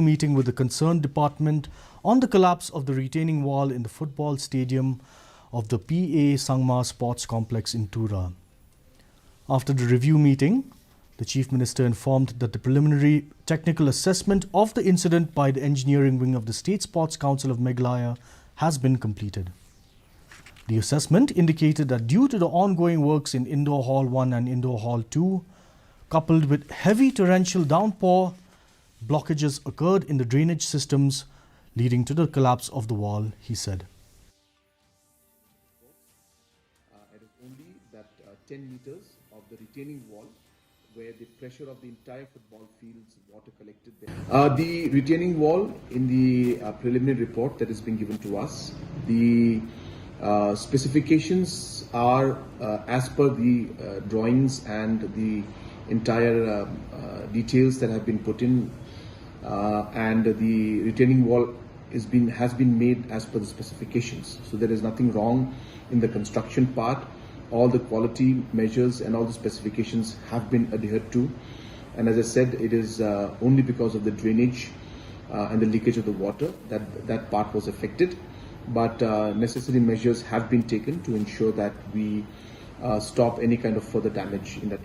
Meeting with the concerned department on the collapse of the retaining wall in the football stadium of the PA Sangma Sports Complex in Tura. After the review meeting, the Chief Minister informed that the preliminary technical assessment of the incident by the engineering wing of the State Sports Council of Meghalaya has been completed. The assessment indicated that due to the ongoing works in Indoor Hall 1 and Indoor Hall 2, coupled with heavy torrential downpour, blockages occurred in the drainage systems, leading to the collapse of the wall, he said. It is only that 10 meters of the retaining wall where the pressure of the entire football field's water collected there. The retaining wall in the preliminary report that has been given to us, the specifications are as per the drawings and the entire details that have been put in, and the retaining wall has been made as per the specifications. So there is nothing wrong in the construction part. All the quality measures and all the specifications have been adhered to. And as I said, it is only because of the drainage and the leakage of the water that part was affected. But necessary measures have been taken to ensure that we stop any kind of further damage in that area.